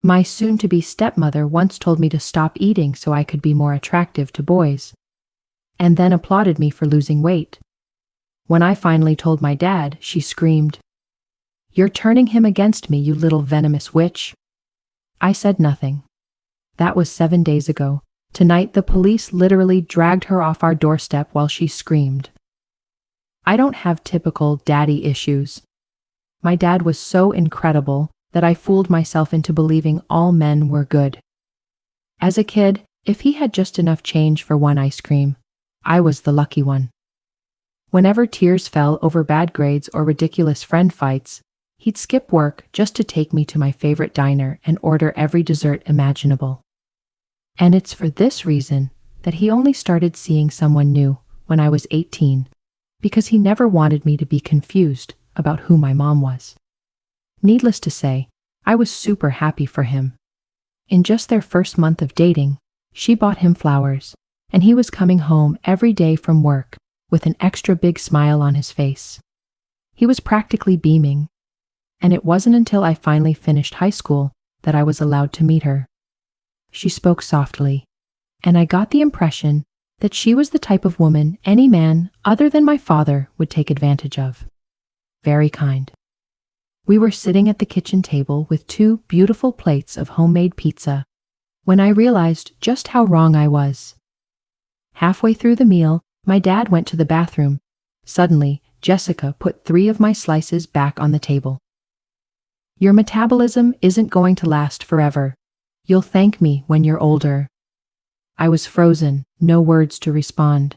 My soon-to-be stepmother once told me to stop eating so I could be more attractive to boys, and then applauded me for losing weight. When I finally told my dad, she screamed, "You're turning him against me, you little venomous witch." I said nothing. That was 7 days ago. Tonight, the police literally dragged her off our doorstep while she screamed. I don't have typical daddy issues. My dad was so incredible that I fooled myself into believing all men were good. As a kid, if he had just enough change for one ice cream, I was the lucky one. Whenever tears fell over bad grades or ridiculous friend fights, he'd skip work just to take me to my favorite diner and order every dessert imaginable. And it's for this reason that he only started seeing someone new when I was 18, because he never wanted me to be confused about who my mom was. Needless to say, I was super happy for him. In just their first month of dating, she bought him flowers, and he was coming home every day from work with an extra big smile on his face. He was practically beaming, and it wasn't until I finally finished high school that I was allowed to meet her. She spoke softly, and I got the impression that she was the type of woman any man other than my father would take advantage of. Very kind. We were sitting at the kitchen table with 2 beautiful plates of homemade pizza when I realized just how wrong I was. Halfway through the meal, my dad went to the bathroom. Suddenly, Jessica put 3 of my slices back on the table. "Your metabolism isn't going to last forever. You'll thank me when you're older." I was frozen, no words to respond.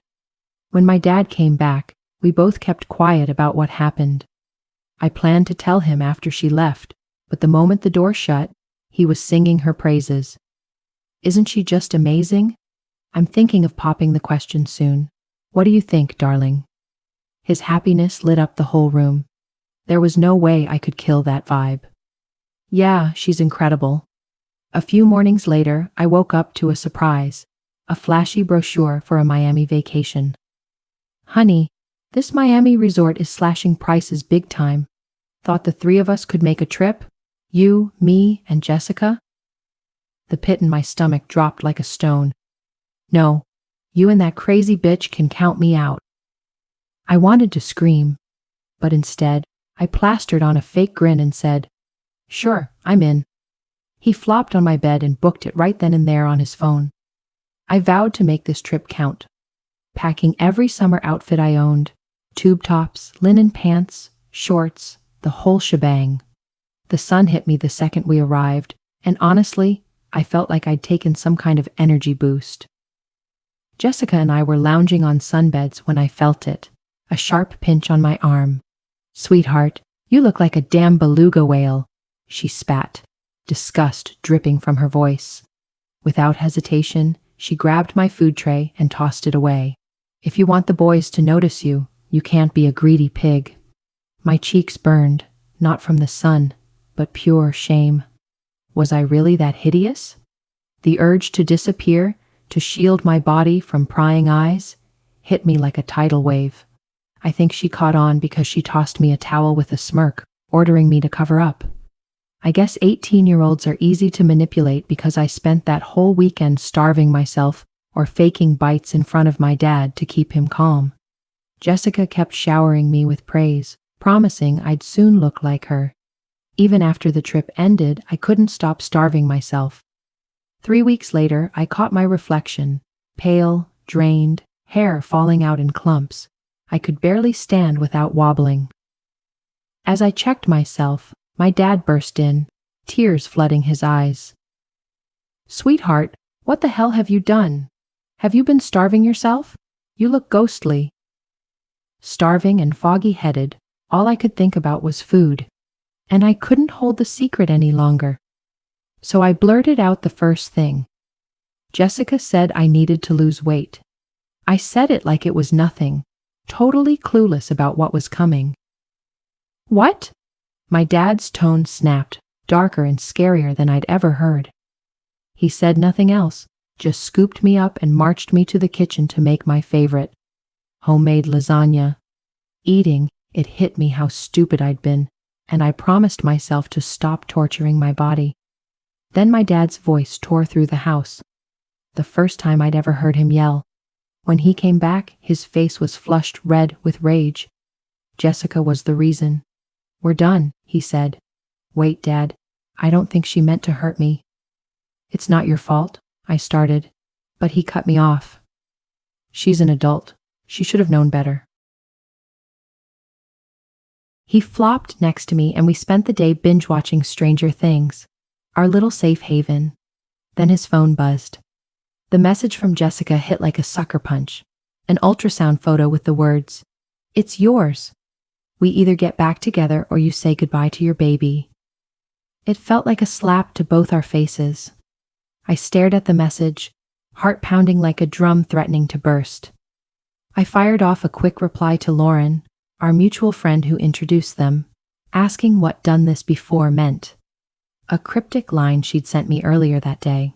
When my dad came back, we both kept quiet about what happened. I planned to tell him after she left, but the moment the door shut, he was singing her praises. Isn't she just amazing? I'm thinking of popping the question soon. What do you think, darling? His happiness lit up the whole room. There was no way I could kill that vibe. Yeah, she's incredible. A few mornings later, I woke up to a surprise, a flashy brochure for a Miami vacation. "Honey, this Miami resort is slashing prices big time. Thought the 3 of us could make a trip? You, me, and Jessica?" The pit in my stomach dropped like a stone. "No, you and that crazy bitch can count me out." I wanted to scream, but instead, I plastered on a fake grin and said, "Sure, I'm in." He flopped on my bed and booked it right then and there on his phone. I vowed to make this trip count, packing every summer outfit I owned, tube tops, linen pants, shorts, the whole shebang. The sun hit me the second we arrived, and honestly, I felt like I'd taken some kind of energy boost. Jessica and I were lounging on sunbeds when I felt it, a sharp pinch on my arm. "Sweetheart, you look like a damn beluga whale," she spat, disgust dripping from her voice. Without hesitation, she grabbed my food tray and tossed it away. "If you want the boys to notice you, you can't be a greedy pig." My cheeks burned, not from the sun, but pure shame. Was I really that hideous? The urge to disappear, to shield my body from prying eyes, hit me like a tidal wave. I think she caught on because she tossed me a towel with a smirk, ordering me to cover up. I guess 18-year-olds are easy to manipulate because I spent that whole weekend starving myself or faking bites in front of my dad to keep him calm. Jessica kept showering me with praise, promising I'd soon look like her. Even after the trip ended, I couldn't stop starving myself. 3 weeks later, I caught my reflection, pale, drained, hair falling out in clumps. I could barely stand without wobbling. As I checked myself, my dad burst in, tears flooding his eyes. "Sweetheart, what the hell have you done? Have you been starving yourself? You look ghostly." Starving and foggy-headed, all I could think about was food, and I couldn't hold the secret any longer. So I blurted out the first thing. Jessica said I needed to lose weight. I said it like it was nothing, totally clueless about what was coming. "What?" My dad's tone snapped, darker and scarier than I'd ever heard. He said nothing else, just scooped me up and marched me to the kitchen to make my favorite, homemade lasagna. Eating, it hit me how stupid I'd been, and I promised myself to stop torturing my body. Then my dad's voice tore through the house. The first time I'd ever heard him yell. When he came back, his face was flushed red with rage. Jessica was the reason. "We're done," he said. "Wait, Dad. I don't think she meant to hurt me." "It's not your fault," I started, but he cut me off. "She's an adult. She should have known better." He flopped next to me and we spent the day binge-watching Stranger Things, our little safe haven. Then his phone buzzed. The message from Jessica hit like a sucker punch. An ultrasound photo with the words, "It's yours. We either get back together or you say goodbye to your baby." It felt like a slap to both our faces. I stared at the message, heart pounding like a drum threatening to burst. I fired off a quick reply to Lauren, our mutual friend who introduced them, asking what "done this before" meant. A cryptic line she'd sent me earlier that day.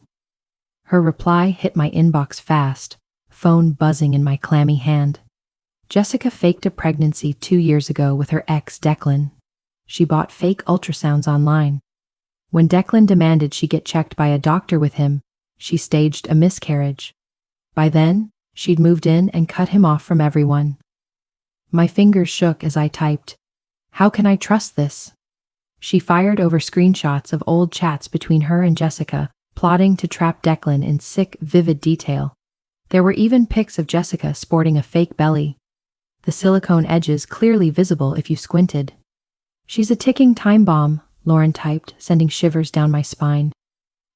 Her reply hit my inbox fast, phone buzzing in my clammy hand. Jessica faked a pregnancy 2 years ago with her ex Declan. She bought fake ultrasounds online. When Declan demanded she get checked by a doctor with him, she staged a miscarriage. By then, she'd moved in and cut him off from everyone. My fingers shook as I typed, "How can I trust this?" She fired over screenshots of old chats between her and Jessica, plotting to trap Declan in sick, vivid detail. There were even pics of Jessica sporting a fake belly. The silicone edges clearly visible if you squinted. "She's a ticking time bomb," Lauren typed, sending shivers down my spine.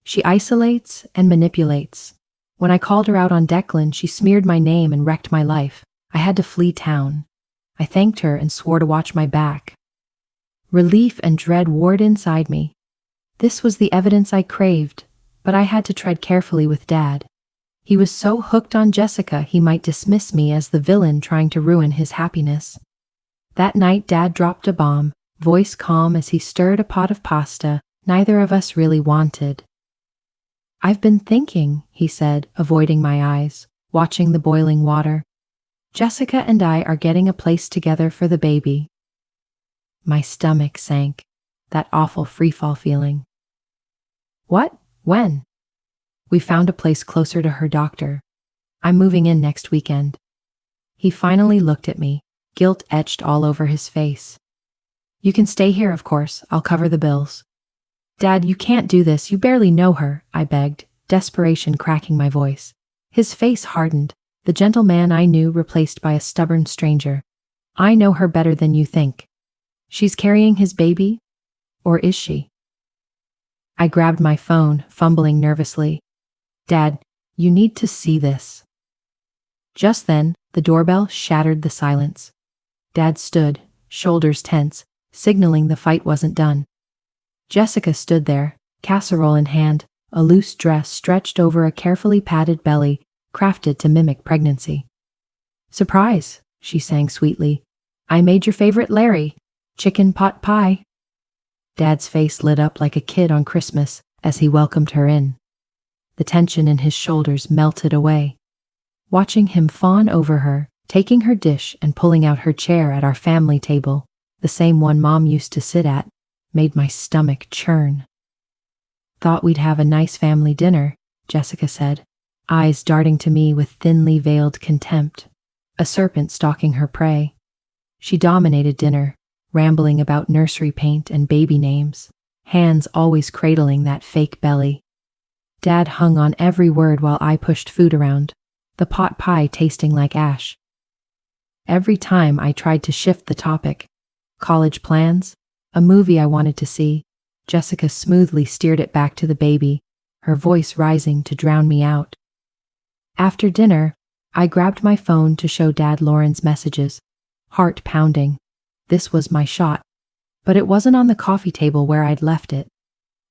"She isolates and manipulates. When I called her out on Declan, she smeared my name and wrecked my life. I had to flee town. I thanked her and swore to watch my back." Relief and dread warred inside me. This was the evidence I craved, but I had to tread carefully with Dad. He was so hooked on Jessica he might dismiss me as the villain trying to ruin his happiness. That night Dad dropped a bomb, voice calm as he stirred a pot of pasta neither of us really wanted. "I've been thinking," he said, avoiding my eyes, watching the boiling water. "Jessica and I are getting a place together for the baby." My stomach sank, that awful freefall feeling. "What? When?" "We found a place closer to her doctor. I'm moving in next weekend." He finally looked at me, guilt etched all over his face. "You can stay here, of course. I'll cover the bills." "Dad, you can't do this. You barely know her," I begged, desperation cracking my voice. His face hardened, the gentle man I knew replaced by a stubborn stranger. "I know her better than you think. She's carrying his baby? Or is she?" I grabbed my phone, fumbling nervously. "Dad, you need to see this." Just then, the doorbell shattered the silence. Dad stood, shoulders tense, signaling the fight wasn't done. Jessica stood there, casserole in hand, a loose dress stretched over a carefully padded belly, crafted to mimic pregnancy. "Surprise," she sang sweetly. "I made your favorite Larry, chicken pot pie." Dad's face lit up like a kid on Christmas as he welcomed her in. The tension in his shoulders melted away. Watching him fawn over her, taking her dish and pulling out her chair at our family table, the same one Mom used to sit at, made my stomach churn. "Thought we'd have a nice family dinner," Jessica said, eyes darting to me with thinly veiled contempt, a serpent stalking her prey. She dominated dinner, rambling about nursery paint and baby names, hands always cradling that fake belly. Dad hung on every word while I pushed food around, the pot pie tasting like ash. Every time I tried to shift the topic, college plans, a movie I wanted to see, Jessica smoothly steered it back to the baby, her voice rising to drown me out. After dinner, I grabbed my phone to show Dad Lauren's messages, heart pounding. This was my shot, but it wasn't on the coffee table where I'd left it.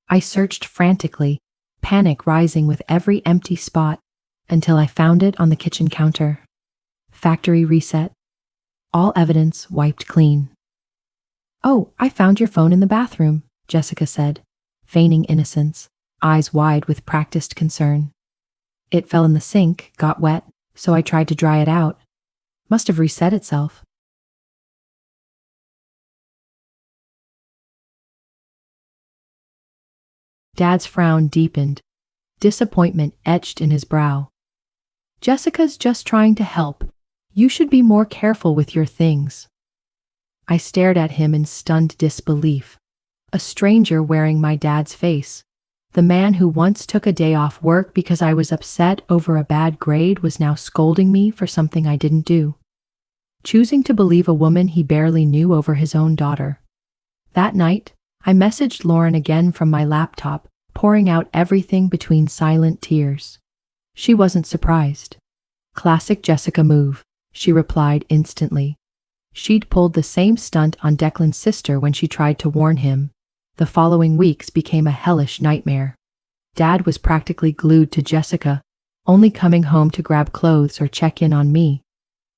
I searched frantically, panic rising with every empty spot, until I found it on the kitchen counter. Factory reset. All evidence wiped clean. "Oh, I found your phone in the bathroom," Jessica said, feigning innocence, eyes wide with practiced concern. "It fell in the sink, got wet, so I tried to dry it out. Must have reset itself." Dad's frown deepened. Disappointment etched in his brow. Jessica's just trying to help. You should be more careful with your things. I stared at him in stunned disbelief. A stranger wearing my dad's face. The man who once took a day off work because I was upset over a bad grade was now scolding me for something I didn't do. Choosing to believe a woman he barely knew over his own daughter. That night, I messaged Lauren again from my laptop, pouring out everything between silent tears. She wasn't surprised. Classic Jessica move, she replied instantly. She'd pulled the same stunt on Declan's sister when she tried to warn him. The following weeks became a hellish nightmare. Dad was practically glued to Jessica, only coming home to grab clothes or check in on me.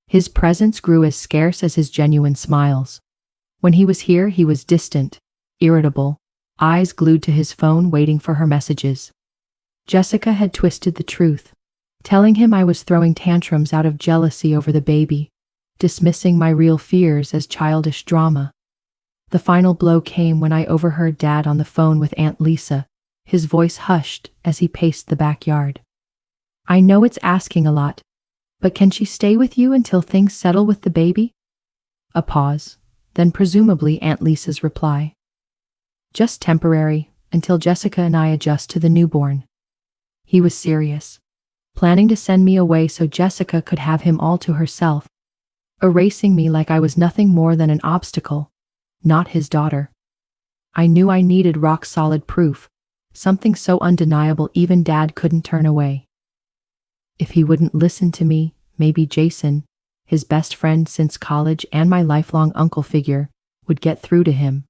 His presence grew as scarce as his genuine smiles. When he was here, he was distant, irritable, eyes glued to his phone waiting for her messages. Jessica had twisted the truth, telling him I was throwing tantrums out of jealousy over the baby, dismissing my real fears as childish drama. The final blow came when I overheard Dad on the phone with Aunt Lisa, his voice hushed as he paced the backyard. I know it's asking a lot, but can she stay with you until things settle with the baby? A pause, then presumably Aunt Lisa's reply. Just temporary, until Jessica and I adjust to the newborn. He was serious, planning to send me away so Jessica could have him all to herself, erasing me like I was nothing more than an obstacle, not his daughter. I knew I needed rock-solid proof, something so undeniable even Dad couldn't turn away. If he wouldn't listen to me, maybe Jason, his best friend since college and my lifelong uncle figure, would get through to him.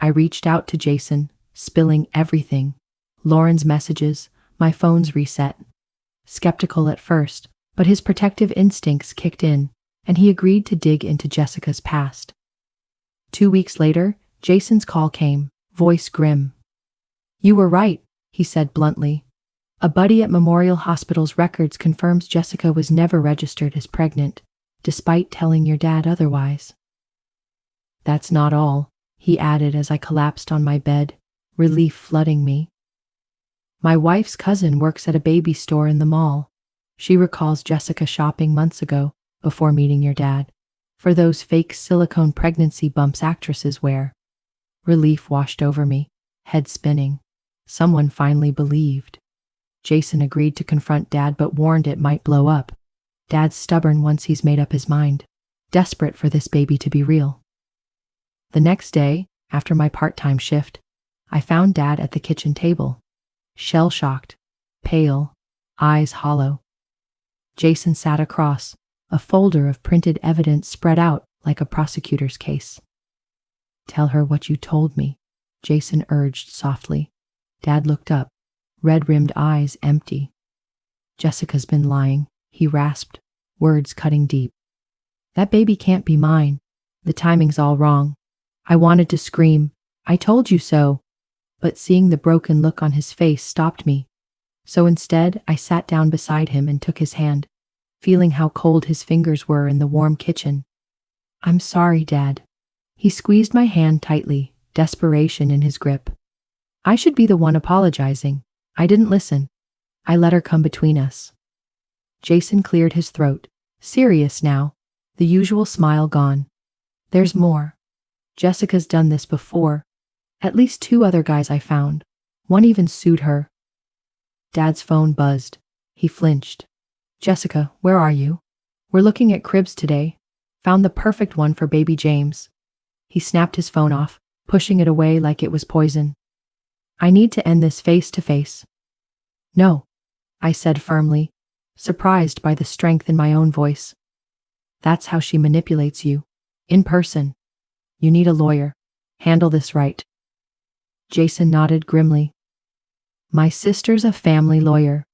I reached out to Jason, spilling everything. Lauren's messages, my phone's reset. Skeptical at first, but his protective instincts kicked in, and he agreed to dig into Jessica's past. 2 weeks later, Jason's call came, voice grim. You were right, he said bluntly. A buddy at Memorial Hospital's records confirms Jessica was never registered as pregnant, despite telling your dad otherwise. That's not all, he added as I collapsed on my bed, relief flooding me. My wife's cousin works at a baby store in the mall. She recalls Jessica shopping months ago, before meeting your dad, for those fake silicone pregnancy bumps actresses wear. Relief washed over me, head spinning. Someone finally believed. Jason agreed to confront Dad but warned it might blow up. Dad's stubborn once he's made up his mind, desperate for this baby to be real. The next day, after my part-time shift, I found Dad at the kitchen table, shell-shocked, pale, eyes hollow. Jason sat across, a folder of printed evidence spread out like a prosecutor's case. Tell her what you told me, Jason urged softly. Dad looked up, red-rimmed eyes empty. Jessica's been lying, he rasped, words cutting deep. That baby can't be mine. The timing's all wrong. I wanted to scream, I told you so, but seeing the broken look on his face stopped me. So instead, I sat down beside him and took his hand, feeling how cold his fingers were in the warm kitchen. I'm sorry, Dad. He squeezed my hand tightly, desperation in his grip. I should be the one apologizing. I didn't listen. I let her come between us. Jason cleared his throat, serious now, the usual smile gone. There's more. Jessica's done this before. At least 2 other guys I found. One even sued her. Dad's phone buzzed. He flinched. Jessica, where are you? We're looking at cribs today. Found the perfect one for baby James. He snapped his phone off, pushing it away like it was poison. I need to end this face to face. No, I said firmly, surprised by the strength in my own voice. That's how she manipulates you. In person. You need a lawyer. Handle this right. Jason nodded grimly. My sister's a family lawyer.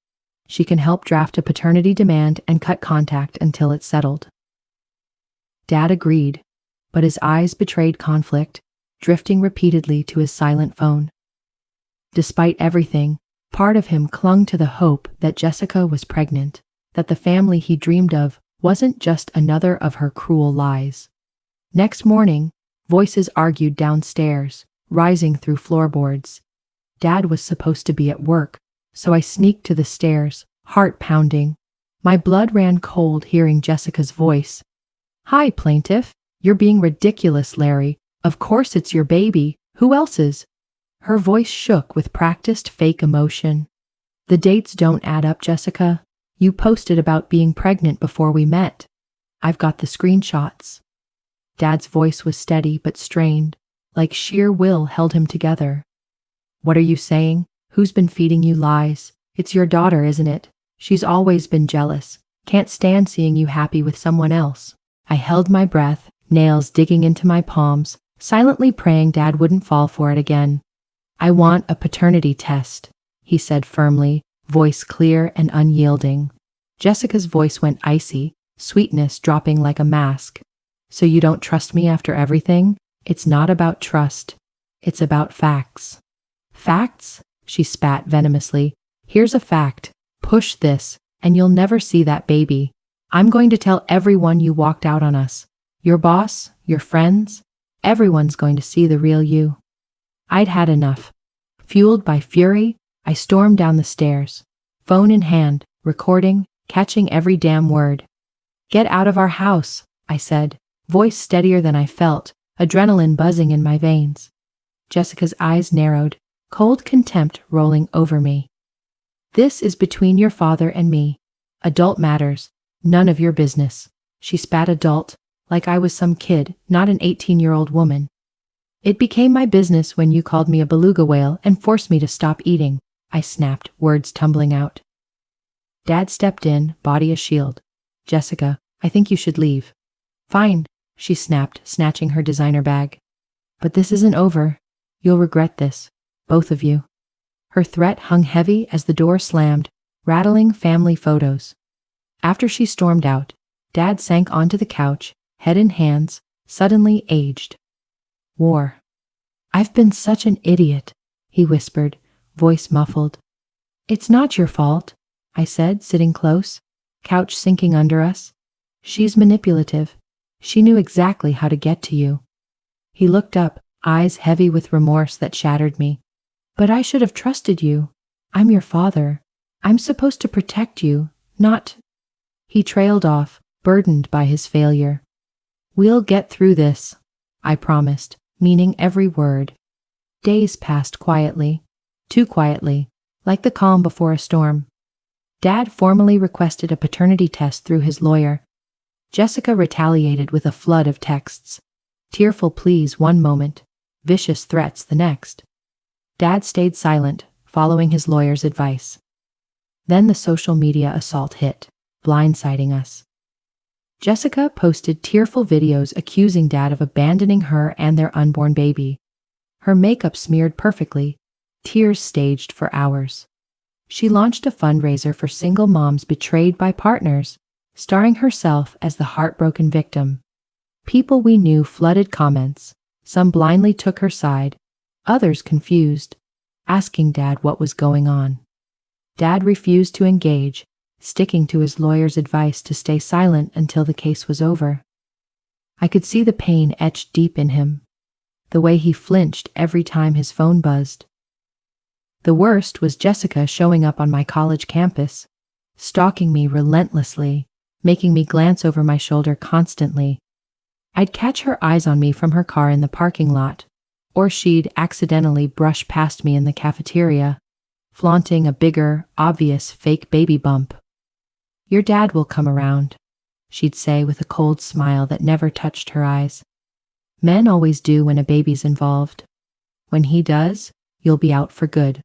She can help draft a paternity demand and cut contact until it's settled. Dad agreed, but his eyes betrayed conflict, drifting repeatedly to his silent phone. Despite everything, part of him clung to the hope that Jessica was pregnant, that the family he dreamed of wasn't just another of her cruel lies. Next morning, voices argued downstairs, rising through floorboards. Dad was supposed to be at work, so I sneaked to the stairs, heart pounding. My blood ran cold hearing Jessica's voice. "Hi, plaintiff. You're being ridiculous, Larry. Of course it's your baby. Who else's?" Her voice shook with practiced fake emotion. "The dates don't add up, Jessica. You posted about being pregnant before we met. I've got the screenshots." Dad's voice was steady but strained, like sheer will held him together. "What are you saying? Who's been feeding you lies? It's your daughter, isn't it? She's always been jealous. Can't stand seeing you happy with someone else." I held my breath, nails digging into my palms, silently praying Dad wouldn't fall for it again. "I want a paternity test," he said firmly, voice clear and unyielding. Jessica's voice went icy, sweetness dropping like a mask. "So you don't trust me after everything? It's not about trust. It's about facts." "Facts?" she spat venomously. "Here's a fact. Push this, and you'll never see that baby. I'm going to tell everyone you walked out on us. Your boss, your friends, everyone's going to see the real you." I'd had enough. Fueled by fury, I stormed down the stairs, phone in hand, recording, catching every damn word. "Get out of our house," I said, voice steadier than I felt, adrenaline buzzing in my veins. Jessica's eyes narrowed, cold contempt rolling over me. "This is between your father and me. Adult matters. None of your business." She spat adult, like I was some kid, not an 18-year-old woman. "It became my business when you called me a beluga whale and forced me to stop eating," I snapped, words tumbling out. Dad stepped in, body a shield. "Jessica, I think you should leave." "Fine," she snapped, snatching her designer bag. "But this isn't over. You'll regret this, both of you." Her threat hung heavy as the door slammed, rattling family photos. After she stormed out, Dad sank onto the couch, head in hands, suddenly aged. "War. I've been such an idiot," he whispered, voice muffled. "It's not your fault," I said, sitting close, couch sinking under us. "She's manipulative. She knew exactly how to get to you." He looked up, eyes heavy with remorse that shattered me. "But I should have trusted you. I'm your father. I'm supposed to protect you, not—" He trailed off, burdened by his failure. "We'll get through this," I promised, meaning every word. Days passed quietly, too quietly, like the calm before a storm. Dad formally requested a paternity test through his lawyer. Jessica retaliated with a flood of texts. Tearful pleas one moment, vicious threats the next. Dad stayed silent, following his lawyer's advice. Then the social media assault hit, blindsiding us. Jessica posted tearful videos accusing Dad of abandoning her and their unborn baby. Her makeup smeared perfectly, tears staged for hours. She launched a fundraiser for single moms betrayed by partners, starring herself as the heartbroken victim. People we knew flooded comments. Some blindly took her side, others confused, asking Dad what was going on. Dad refused to engage, sticking to his lawyer's advice to stay silent until the case was over. I could see the pain etched deep in him, the way he flinched every time his phone buzzed. The worst was Jessica showing up on my college campus, stalking me relentlessly, making me glance over my shoulder constantly. I'd catch her eyes on me from her car in the parking lot, or she'd accidentally brush past me in the cafeteria, flaunting a bigger, obvious fake baby bump. "Your dad will come around," she'd say with a cold smile that never touched her eyes. "Men always do when a baby's involved. When he does, you'll be out for good."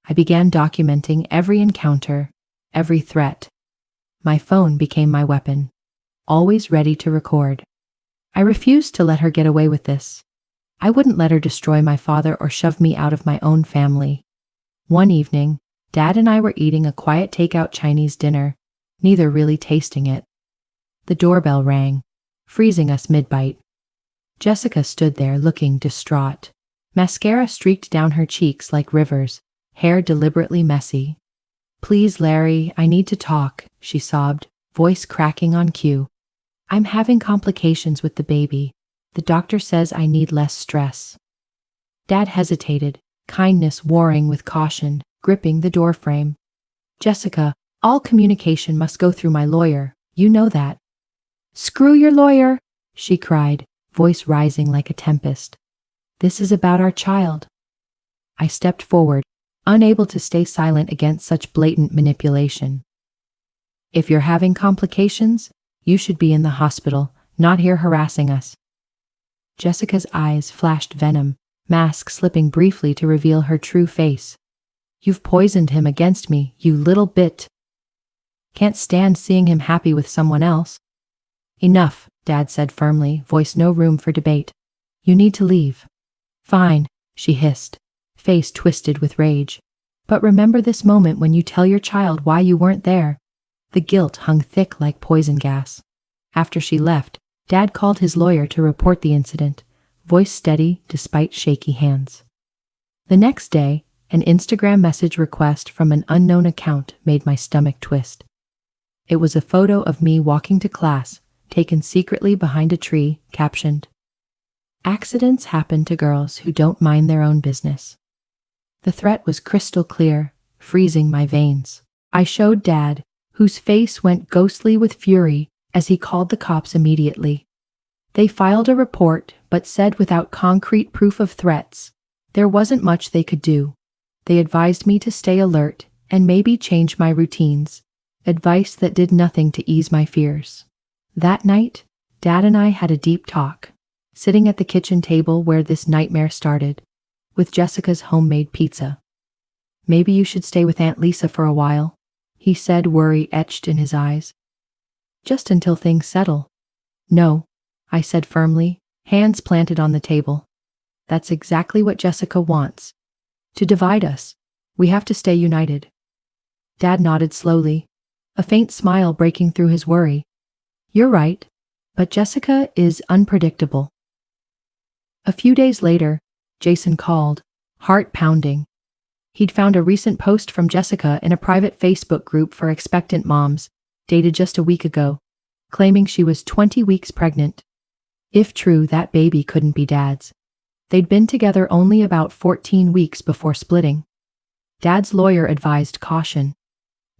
I began documenting every encounter, every threat. My phone became my weapon, always ready to record. I refused to let her get away with this. I wouldn't let her destroy my father or shove me out of my own family. One evening, Dad and I were eating a quiet takeout Chinese dinner, neither really tasting it. The doorbell rang, freezing us mid-bite. Jessica stood there looking distraught. Mascara streaked down her cheeks like rivers, hair deliberately messy. "Please, Larry, I need to talk," she sobbed, voice cracking on cue. "I'm having complications with the baby. The doctor says I need less stress." Dad hesitated, kindness warring with caution, gripping the doorframe. Jessica, all communication must go through my lawyer, you know that. Screw your lawyer, she cried, voice rising like a tempest. This is about our child. I stepped forward, unable to stay silent against such blatant manipulation. If you're having complications, you should be in the hospital, not here harassing us. Jessica's eyes flashed venom, mask slipping briefly to reveal her true face. You've poisoned him against me, you little bit. Can't stand seeing him happy with someone else. Enough, Dad said firmly, voice no room for debate. You need to leave. Fine, she hissed, face twisted with rage. But remember this moment when you tell your child why you weren't there. The guilt hung thick like poison gas. After she left, Dad called his lawyer to report the incident, voice steady despite shaky hands. The next day, an Instagram message request from an unknown account made my stomach twist. It was a photo of me walking to class, taken secretly behind a tree, captioned, "Accidents happen to girls who don't mind their own business." The threat was crystal clear, freezing my veins. I showed Dad, whose face went ghostly with fury as he called the cops immediately. They filed a report, but said without concrete proof of threats, there wasn't much they could do. They advised me to stay alert and maybe change my routines, advice that did nothing to ease my fears. That night, Dad and I had a deep talk, sitting at the kitchen table where this nightmare started, with Jessica's homemade pizza. Maybe you should stay with Aunt Lisa for a while, he said, worry etched in his eyes. Just until things settle. No, I said firmly, hands planted on the table. That's exactly what Jessica wants. To divide us. We have to stay united. Dad nodded slowly, a faint smile breaking through his worry. You're right, but Jessica is unpredictable. A few days later, Jason called, heart pounding. He'd found a recent post from Jessica in a private Facebook group for expectant moms, dated just a week ago, claiming she was 20 weeks pregnant. If true, that baby couldn't be Dad's. They'd been together only about 14 weeks before splitting. Dad's lawyer advised caution.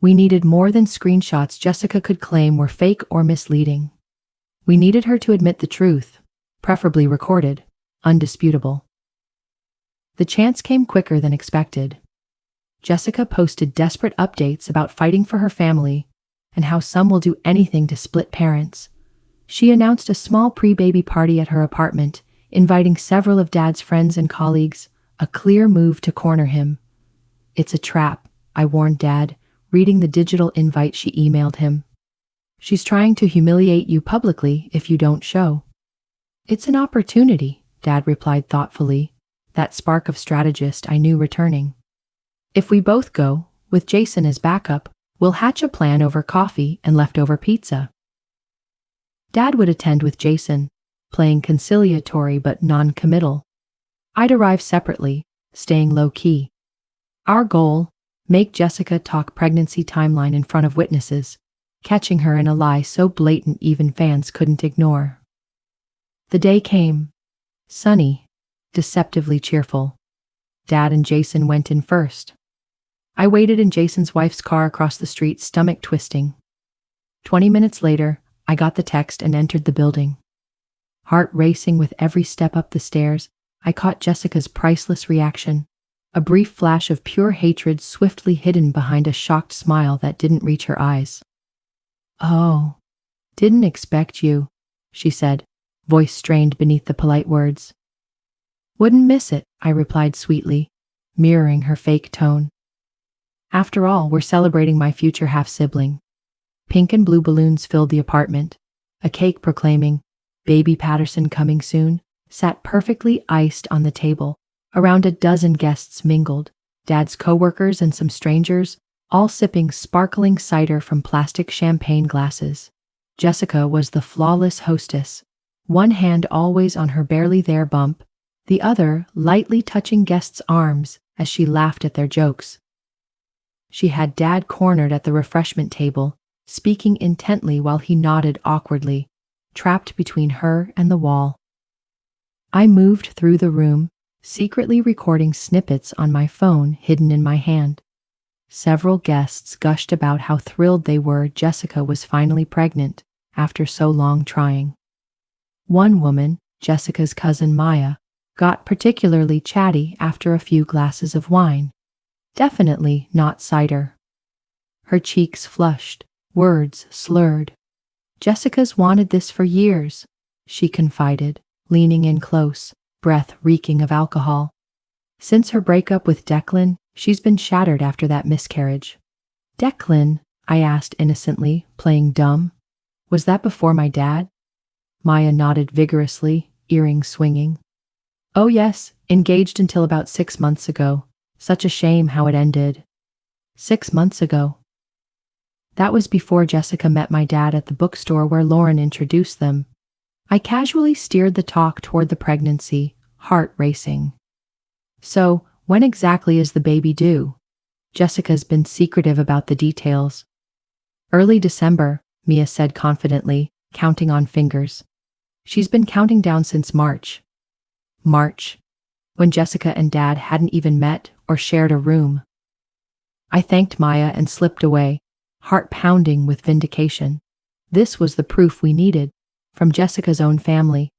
We needed more than screenshots Jessica could claim were fake or misleading. We needed her to admit the truth, preferably recorded, undisputable. The chance came quicker than expected. Jessica posted desperate updates about fighting for her family and how some will do anything to split parents. She announced a small pre-baby party at her apartment, inviting several of Dad's friends and colleagues, a clear move to corner him. It's a trap, I warned Dad, reading the digital invite she emailed him. She's trying to humiliate you publicly if you don't show. It's an opportunity, Dad replied thoughtfully, that spark of strategist I knew returning. If we both go, with Jason as backup, we'll hatch a plan over coffee and leftover pizza. Dad would attend with Jason, playing conciliatory but non-committal. I'd arrive separately, staying low-key. Our goal, make Jessica talk pregnancy timeline in front of witnesses, catching her in a lie so blatant even fans couldn't ignore. The day came. Sunny, deceptively cheerful. Dad and Jason went in first. I waited in Jason's wife's car across the street, stomach twisting. 20 minutes later, I got the text and entered the building. Heart racing with every step up the stairs, I caught Jessica's priceless reaction, a brief flash of pure hatred swiftly hidden behind a shocked smile that didn't reach her eyes. Oh, didn't expect you, she said, voice strained beneath the polite words. Wouldn't miss it, I replied sweetly, mirroring her fake tone. After all, we're celebrating my future half-sibling. Pink and blue balloons filled the apartment. A cake proclaiming, Baby Patterson coming soon, sat perfectly iced on the table. Around a dozen guests mingled, Dad's coworkers and some strangers, all sipping sparkling cider from plastic champagne glasses. Jessica was the flawless hostess, one hand always on her barely there bump, the other lightly touching guests' arms as she laughed at their jokes. She had Dad cornered at the refreshment table, speaking intently while he nodded awkwardly, trapped between her and the wall. I moved through the room, secretly recording snippets on my phone hidden in my hand. Several guests gushed about how thrilled they were Jessica was finally pregnant after so long trying. One woman, Jessica's cousin Maya, got particularly chatty after a few glasses of wine. Definitely not cider. Her cheeks flushed, words slurred. Jessica's wanted this for years, she confided, leaning in close, breath reeking of alcohol. Since her breakup with Declan, she's been shattered after that miscarriage. Declan? I asked innocently, playing dumb. Was that before my dad? Maya nodded vigorously, earrings swinging. Oh yes, engaged until about 6 months ago. Such a shame how it ended. 6 months ago. That was before Jessica met my dad at the bookstore where Lauren introduced them. I casually steered the talk toward the pregnancy, heart racing. So, when exactly is the baby due? Jessica's been secretive about the details. Early December, Mia said confidently, counting on fingers. She's been counting down since March. March, when Jessica and Dad hadn't even met or shared a room. I thanked Maya and slipped away, heart pounding with vindication. This was the proof we needed, from Jessica's own family.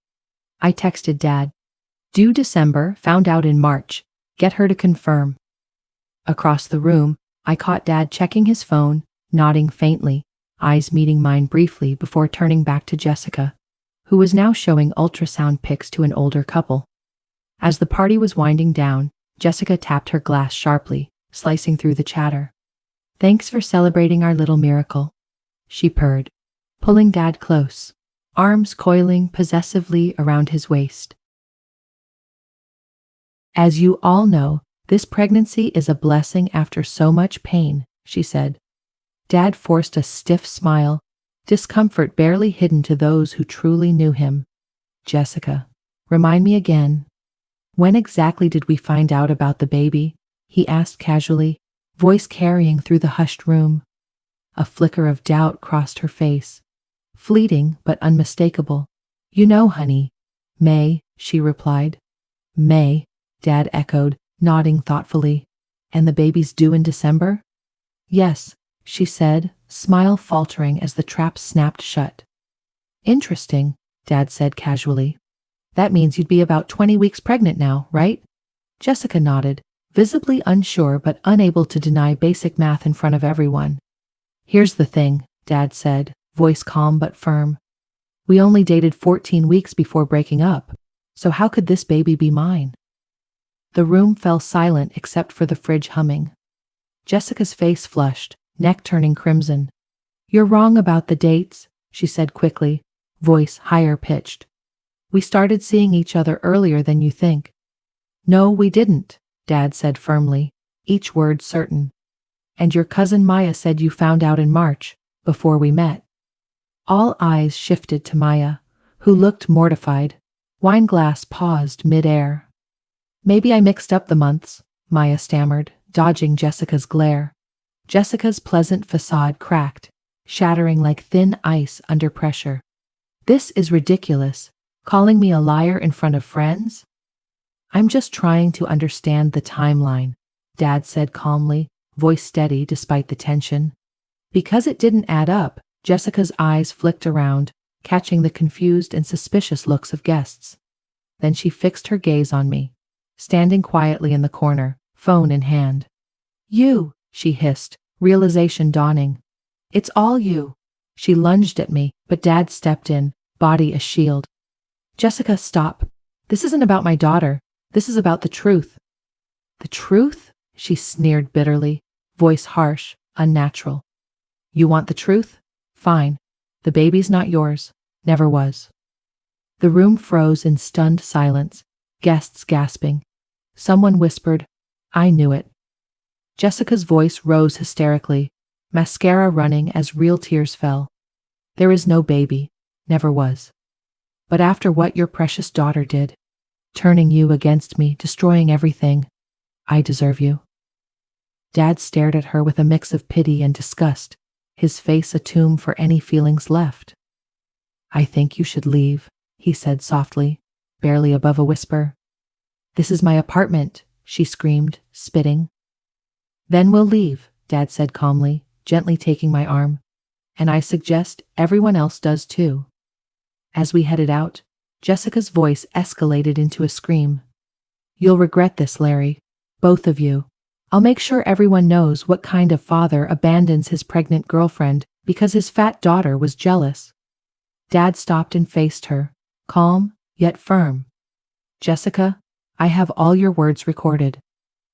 I texted Dad. Due December, found out in March. Get her to confirm. Across the room, I caught Dad checking his phone, nodding faintly, eyes meeting mine briefly before turning back to Jessica, who was now showing ultrasound pics to an older couple. As the party was winding down, Jessica tapped her glass sharply, slicing through the chatter. Thanks for celebrating our little miracle, she purred, pulling Dad close, arms coiling possessively around his waist. As you all know, this pregnancy is a blessing after so much pain, she said. Dad forced a stiff smile, discomfort barely hidden to those who truly knew him. Jessica, remind me again. When exactly did we find out about the baby? He asked casually, voice carrying through the hushed room. A flicker of doubt crossed her face. Fleeting but unmistakable. You know, honey. May, she replied. May, Dad echoed, nodding thoughtfully. And the baby's due in December? Yes, she said, smile faltering as the trap snapped shut. Interesting, Dad said casually. That means you'd be about 20 weeks pregnant now, right? Jessica nodded, visibly unsure but unable to deny basic math in front of everyone. Here's the thing, Dad said, voice calm but firm. We only dated 14 weeks before breaking up, so how could this baby be mine? The room fell silent except for the fridge humming. Jessica's face flushed, neck turning crimson. You're wrong about the dates, she said quickly, voice higher pitched. We started seeing each other earlier than you think. No, we didn't, Dad said firmly, each word certain. And your cousin Maya said you found out in March, before we met. All eyes shifted to Maya, who looked mortified. Wineglass paused mid-air. Maybe I mixed up the months, Maya stammered, dodging Jessica's glare. Jessica's pleasant facade cracked, shattering like thin ice under pressure. This is ridiculous, calling me a liar in front of friends? I'm just trying to understand the timeline, Dad said calmly, voice steady despite the tension. Because it didn't add up, Jessica's eyes flicked around, catching the confused and suspicious looks of guests. Then she fixed her gaze on me, standing quietly in the corner, phone in hand. You, she hissed, realization dawning. It's all you. She lunged at me, but Dad stepped in, body a shield. Jessica, stop. This isn't about my daughter. This is about the truth. The truth? She sneered bitterly, voice harsh, unnatural. You want the truth? Fine. The baby's not yours. Never was. The room froze in stunned silence, guests gasping. Someone whispered, I knew it. Jessica's voice rose hysterically, mascara running as real tears fell. There is no baby. Never was. But after what your precious daughter did, turning you against me, destroying everything, I deserve you. Dad stared at her with a mix of pity and disgust, his face a tomb for any feelings left. I think you should leave, he said softly, barely above a whisper. "This is my apartment," she screamed, spitting. "Then we'll leave," Dad said calmly, gently taking my arm. "And I suggest everyone else does too." As we headed out, Jessica's voice escalated into a scream. "You'll regret this, Larry. Both of you. I'll make sure everyone knows what kind of father abandons his pregnant girlfriend because his fat daughter was jealous." Dad stopped and faced her, calm yet firm. "Jessica, I have all your words recorded.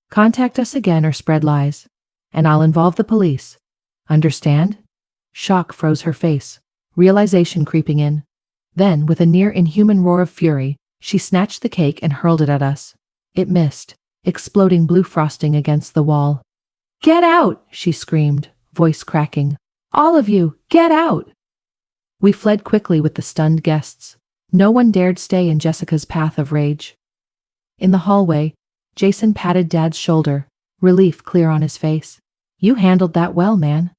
Contact us again or spread lies, and I'll involve the police. Understand?" Shock froze her face, realization creeping in. Then, with a near inhuman roar of fury, she snatched the cake and hurled it at us. It missed, exploding blue frosting against the wall. "Get out!" she screamed, voice cracking. "All of you, get out!" We fled quickly with the stunned guests. No one dared stay in Jessica's path of rage. In the hallway, Jason patted Dad's shoulder, relief clear on his face. "You handled that well, man."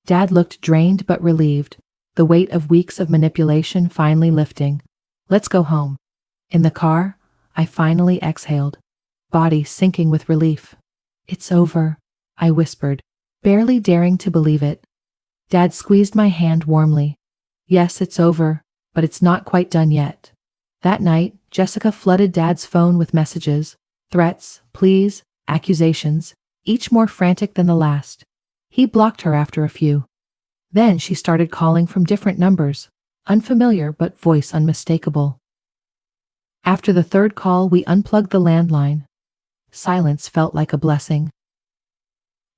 Dad looked drained but relieved, the weight of weeks of manipulation finally lifting. "Let's go home." In the car, I finally exhaled, body sinking with relief. "It's over," I whispered, barely daring to believe it. Dad squeezed my hand warmly. "Yes, it's over, but it's not quite done yet." That night, Jessica flooded Dad's phone with messages, threats, pleas, accusations, each more frantic than the last. He blocked her after a few. Then she started calling from different numbers, unfamiliar but voice unmistakable. After the third call, we unplugged the landline. Silence felt like a blessing.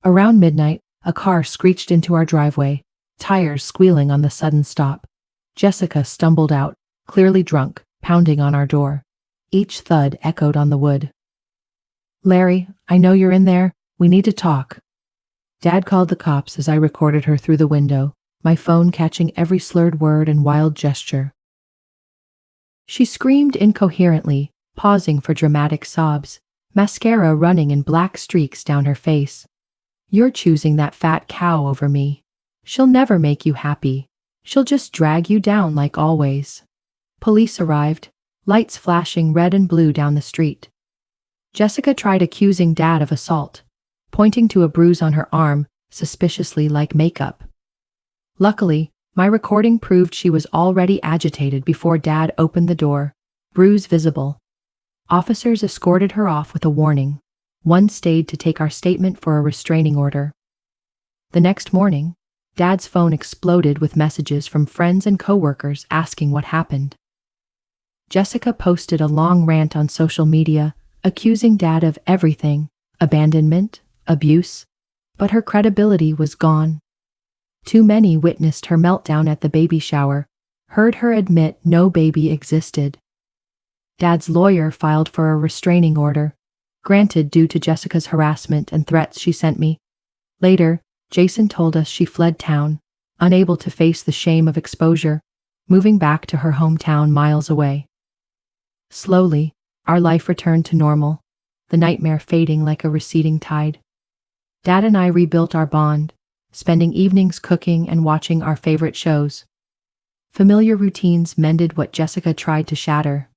Around midnight, a car screeched into our driveway, tires squealing on the sudden stop. Jessica stumbled out, clearly drunk, pounding on our door. Each thud echoed on the wood. "Larry, I know you're in there. We need to talk." Dad called the cops as I recorded her through the window, my phone catching every slurred word and wild gesture. She screamed incoherently, pausing for dramatic sobs, mascara running in black streaks down her face. "You're choosing that fat cow over me. She'll never make you happy. She'll just drag you down like always." Police arrived, lights flashing red and blue down the street. Jessica tried accusing Dad of assault, pointing to a bruise on her arm, suspiciously like makeup. Luckily, my recording proved she was already agitated before Dad opened the door, bruise visible. Officers escorted her off with a warning. One stayed to take our statement for a restraining order. The next morning, Dad's phone exploded with messages from friends and coworkers asking what happened. Jessica posted a long rant on social media, accusing Dad of everything, abandonment, abuse, but her credibility was gone. Too many witnessed her meltdown at the baby shower, heard her admit no baby existed. Dad's lawyer filed for a restraining order, granted due to Jessica's harassment and threats she sent me. Later, Jason told us she fled town, unable to face the shame of exposure, moving back to her hometown miles away. Slowly, our life returned to normal, the nightmare fading like a receding tide. Dad and I rebuilt our bond, spending evenings cooking and watching our favorite shows. Familiar routines mended what Jessica tried to shatter.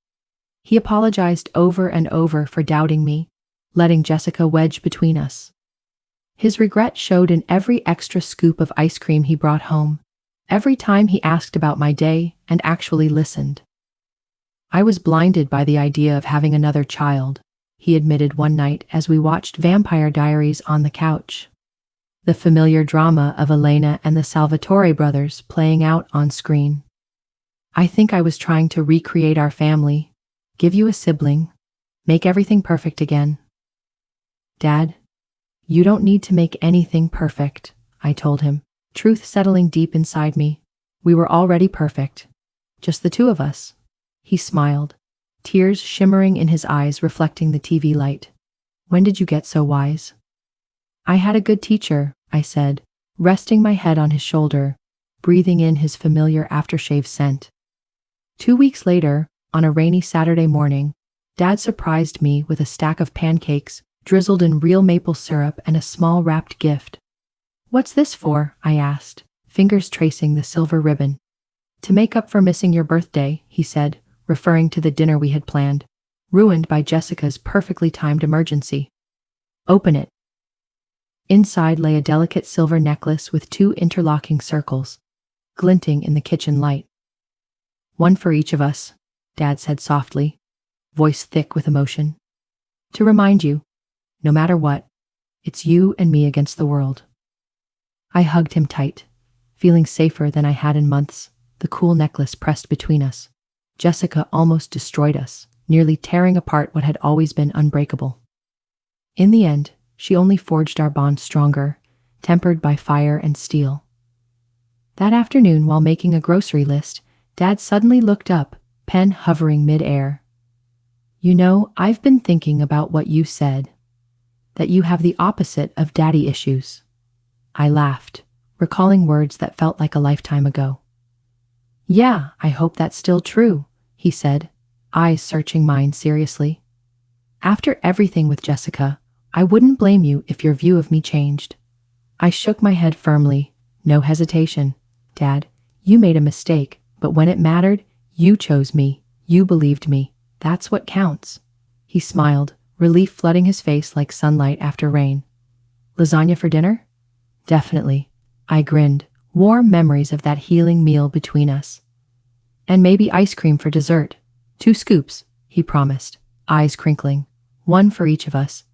He apologized over and over for doubting me, letting Jessica wedge between us. His regret showed in every extra scoop of ice cream he brought home, every time he asked about my day and actually listened. "I was blinded by the idea of having another child," he admitted one night as we watched Vampire Diaries on the couch. The familiar drama of Elena and the Salvatore brothers playing out on screen. "I think I was trying to recreate our family, give you a sibling, make everything perfect again." "Dad, you don't need to make anything perfect," I told him, truth settling deep inside me. We were already perfect. Just the two of us. He smiled, tears shimmering in his eyes reflecting the TV light. "When did you get so wise?" "I had a good teacher," I said, resting my head on his shoulder, breathing in his familiar aftershave scent. 2 weeks later, on a rainy Saturday morning, Dad surprised me with a stack of pancakes, drizzled in real maple syrup and a small wrapped gift. "What's this for?" I asked, fingers tracing the silver ribbon. "To make up for missing your birthday," he said, referring to the dinner we had planned. ruined by Jessica's perfectly timed emergency. Open it. Inside lay a delicate silver necklace with 2 interlocking circles, glinting in the kitchen light. One for each of us, Dad said softly, voice thick with emotion. To remind you, no matter what, it's you and me against the world. I hugged him tight, feeling safer than I had in months, the cool necklace pressed between us. Jessica almost destroyed us, nearly tearing apart what had always been unbreakable. In the end, she only forged our bond stronger, tempered by fire and steel. That afternoon, while making a grocery list, Dad suddenly looked up, pen hovering mid-air. You know, I've been thinking about what you said, that you have the opposite of daddy issues. I laughed, recalling words that felt like a lifetime ago. Yeah, I hope that's still true, he said, eyes searching mine seriously. After everything with Jessica, I wouldn't blame you if your view of me changed. I shook my head firmly, no hesitation. Dad, you made a mistake, but when it mattered, you chose me, you believed me. That's what counts. He smiled, relief flooding his face like sunlight after rain. Lasagna for dinner? Definitely. I grinned, warm memories of that healing meal between us. And maybe ice cream for dessert. 2 scoops, he promised, eyes crinkling. 1 for each of us.